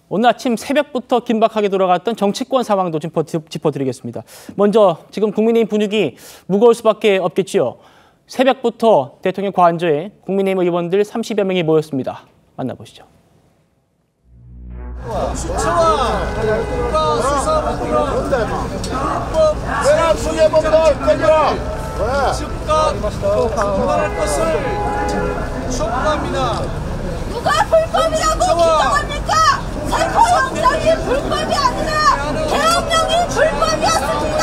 오늘 아침 새벽부터 긴박하게 돌아갔던 정치권 상황도 짚어드리겠습니다. 먼저 지금 국민의힘 분위기 무거울 수밖에 없겠지요. 새벽부터 대통령 관저에 국민의힘 의원들 30여 명이 모였습니다. 만나보시죠. 그만할 것을 촉구합니다. 누가 불법이라고 규정합니까? 세포 영장이 불법이 아니라 계엄령이 불법이었습니다.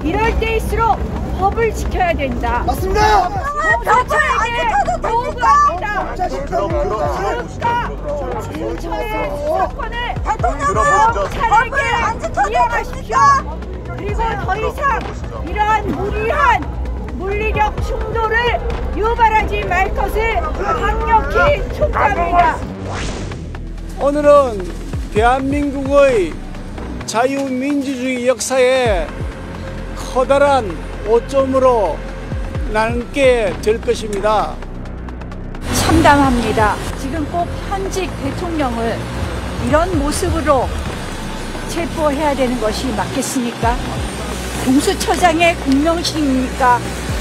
이럴 때일수록 법을 지켜야 된다. 맞습니다. 경찰에게 요구합니다. 순천의 수사권을 경찰에게 이행하십시오. 그리고 더 이상 이러한 무리한 물리적 충돌을 유발하지 말 것을 강력히 촉구합니다. 오늘은 대한민국의 자유민주주의 역사에 커다란 오점으로 남게 될 것입니다. 참담합니다. 지금 꼭 현직 대통령을 이런 모습으로 체포해야 되는 것이 맞겠습니까? 공수처장의 공명식입니까?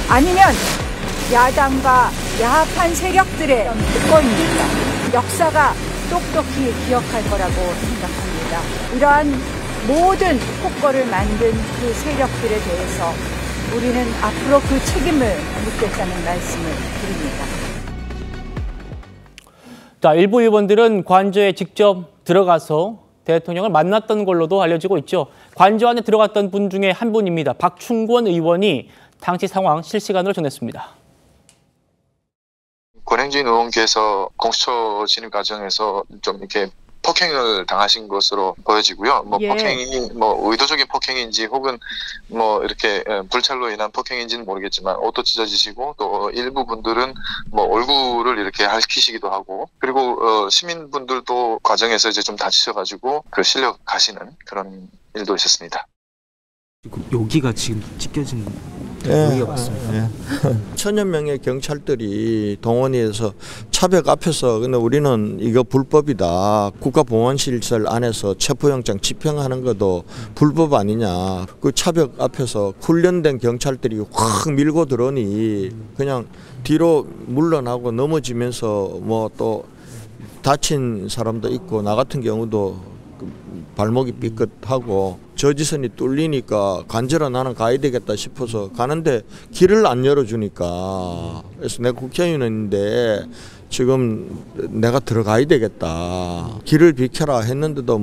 아니면 야당과 야합한 세력들의 특권입니까? 역사가 똑똑히 기억할 거라고 생각합니다. 이러한 모든 폭거를 만든 그 세력들에 대해서 우리는 앞으로 그 책임을 묻겠다는 말씀을 드립니다. 자, 일부 의원들은 관저에 직접 들어가서 대통령을 만났던 걸로도 알려지고 있죠. 관저 안에 들어갔던 분 중에 한 분입니다. 박충권 의원이 당시 상황 실시간으로 전했습니다. 권행진 의원께서 공수처 진입 과정에서 좀 이렇게 폭행을 당하신 것으로 보여지고요. 폭행이 의도적인 폭행인지 혹은 이렇게 불찰로 인한 폭행인지는 모르겠지만 옷도 찢어지시고 또 일부 분들은 얼굴을 이렇게 핥히시기도 하고 그리고 시민분들도 과정에서 이제 좀 다치셔가지고 실려 가시는 그런 일도 있었습니다. 여기가 지금 찢겨진 여기가 맞습니다. 천여 명의 경찰들이 동원해서 차벽 앞에서 근데 우리는 이거 불법이다. 국가보안시설 안에서 체포영장 집행하는 것도 불법 아니냐. 그 차벽 앞에서 훈련된 경찰들이 확 밀고 들어오니 그냥 뒤로 물러나고 넘어지면서 또 다친 사람도 있고 나 같은 경우도 발목이 삐끗하고 저지선이 뚫리니까 간절히 나는 가야 되겠다 싶어서 가는데 길을 안 열어주니까 그래서 내가 국회의원인데 지금 내가 들어가야 되겠다. 길을 비켜라 했는데도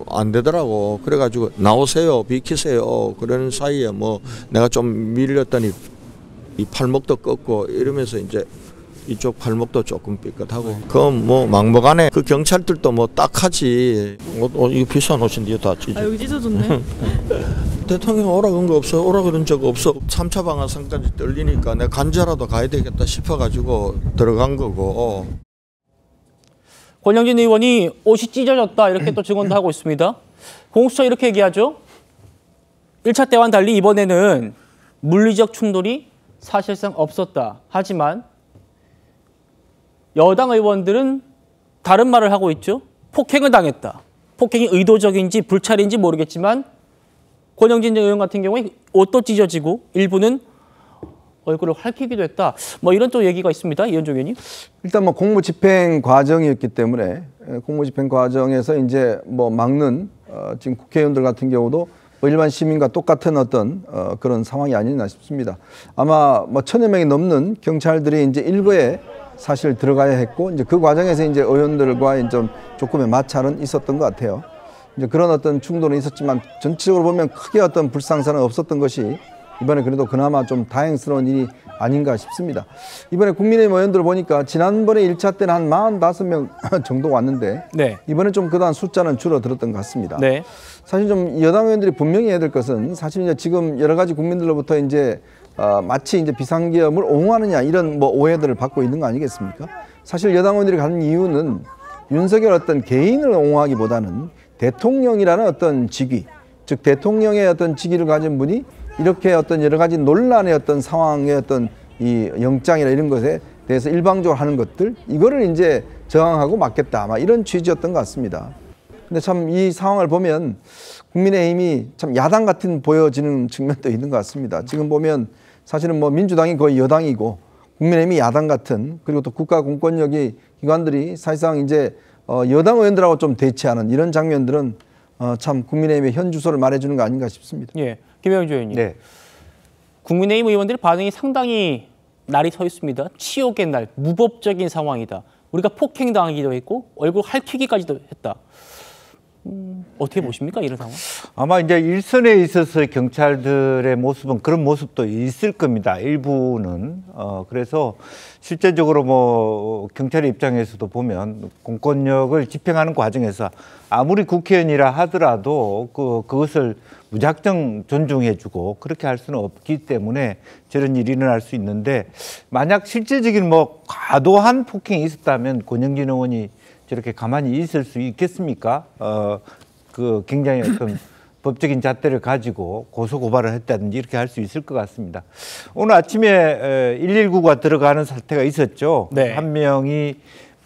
안 되더라고. 그래가지고 나오세요, 비키세요. 그러는 사이에 내가 좀 밀렸더니 이 팔목도 꺾고 이러면서 이제 이쪽 팔목도 조금 삐끗하고 그건 막무가내 그 경찰들도 딱하지. 이거 비싼 옷인데 다 찢어. 여기 찢어졌네. 대통령 오라 그런 거 없어. 오라 그런 적 없어. 3차 방아선까지 떨리니까 내가 간자라도 가야 되겠다 싶어가지고 들어간 거고. 권영진 의원이 옷이 찢어졌다 이렇게 또 증언도 하고 있습니다. 공수처 이렇게 얘기하죠. 1차 때와는 달리 이번에는 물리적 충돌이 사실상 없었다. 하지만 여당 의원들은 다른 말을 하고 있죠. 폭행을 당했다. 폭행이 의도적인지 불찰인지 모르겠지만 권영진 의원 같은 경우에 옷도 찢어지고 일부는 얼굴을 핥히기도 했다. 이런 또 얘기가 있습니다. 이현종 의원님. 일단 공무집행 과정이었기 때문에 공무집행 과정에서 이제 막는 지금 국회의원들 같은 경우도 일반 시민과 똑같은 어떤 그런 상황이 아니나 싶습니다. 아마 1000여 명이 넘는 경찰들이 이제 일거에 사실 들어가야 했고 이제 그 과정에서 이제 의원들과 좀 조금의 마찰은 있었던 것 같아요. 이제 그런 어떤 충돌은 있었지만 전체적으로 보면 크게 어떤 불상사는 없었던 것이 이번에 그래도 그나마 좀 다행스러운 일이 아닌가 싶습니다. 이번에 국민의힘 의원들을 보니까 지난번에 1차 때는 한 45명 정도 왔는데 이번에 좀 그다음 숫자는 줄어들었던 것 같습니다. 사실 좀 여당 의원들이 분명히 해야 될 것은 사실 이제 지금 여러 가지 국민들로부터 이제 마치 이제 비상계엄을 옹호하느냐 이런 오해들을 받고 있는 거 아니겠습니까? 사실 여당 의원들이 가는 이유는 윤석열 어떤 개인을 옹호하기보다는 대통령이라는 어떤 직위, 즉 대통령의 어떤 직위를 가진 분이 이렇게 어떤 여러 가지 논란의 어떤 상황의 어떤 이 영장이나 이런 것에 대해서 일방적으로 하는 것들 이거를 이제 저항하고 맞겠다. 아마 이런 취지였던 것 같습니다. 근데 참 이 상황을 보면 국민의힘이 참 야당 같은 보여지는 측면도 있는 것 같습니다. 지금 보면 사실은 뭐 민주당이 거의 여당이고 국민의힘이 야당 같은, 그리고 또 국가 공권력이 기관들이 사실상 이제 여당 의원들하고 좀 대치하는 이런 장면들은 참 국민의힘의 현 주소를 말해주는 거 아닌가 싶습니다. 예, 김영주 의원님. 네. 국민의힘 의원들의 반응이 상당히 날이 서 있습니다. 치욕의 날, 무법적인 상황이다. 우리가 폭행당하기도 했고 얼굴 핥히기까지도 했다. 어떻게 보십니까, 이런 상황? 아마 이제 일선에 있어서 경찰들의 모습은 그런 모습도 있을 겁니다. 일부는. 그래서 실제적으로 뭐 경찰의 입장에서도 보면 공권력을 집행하는 과정에서 아무리 국회의원이라 하더라도 그것을 무작정 존중해주고 그렇게 할 수는 없기 때문에 저런 일이 일어날 수 있는데, 만약 실제적인 뭐 과도한 폭행이 있었다면 권영진 의원이 저렇게 가만히 있을 수 있겠습니까? 굉장히 어떤 법적인 잣대를 가지고 고소 고발을 했다든지 이렇게 할 수 있을 것 같습니다. 오늘 아침에 119가 들어가는 사태가 있었죠. 네. 한 명이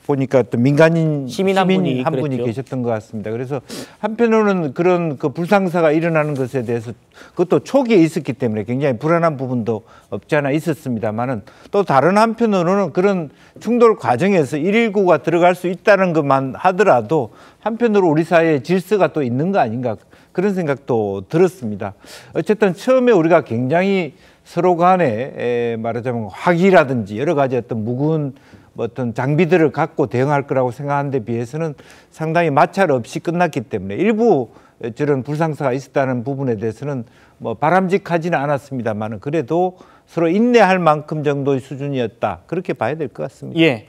보니까 또 민간인 시민 한 분이 그랬죠. 계셨던 것 같습니다. 그래서 한편으로는 그런 그 불상사가 일어나는 것에 대해서 그것도 초기에 있었기 때문에 굉장히 불안한 부분도 없지 않아 있었습니다만은, 또 다른 한편으로는 그런 충돌 과정에서 119가 들어갈 수 있다는 것만 하더라도 한편으로 우리 사회에 질서가 또 있는 거 아닌가, 그런 생각도 들었습니다. 어쨌든 처음에 우리가 굉장히 서로 간에 말하자면 화기라든지 여러 가지 어떤 무거운 어떤 장비들을 갖고 대응할 거라고 생각하는 데 비해서는 상당히 마찰 없이 끝났기 때문에 일부 저런 불상사가 있었다는 부분에 대해서는 뭐 바람직하지는 않았습니다만, 그래도 서로 인내할 만큼 정도의 수준이었다, 그렇게 봐야 될 것 같습니다. 예.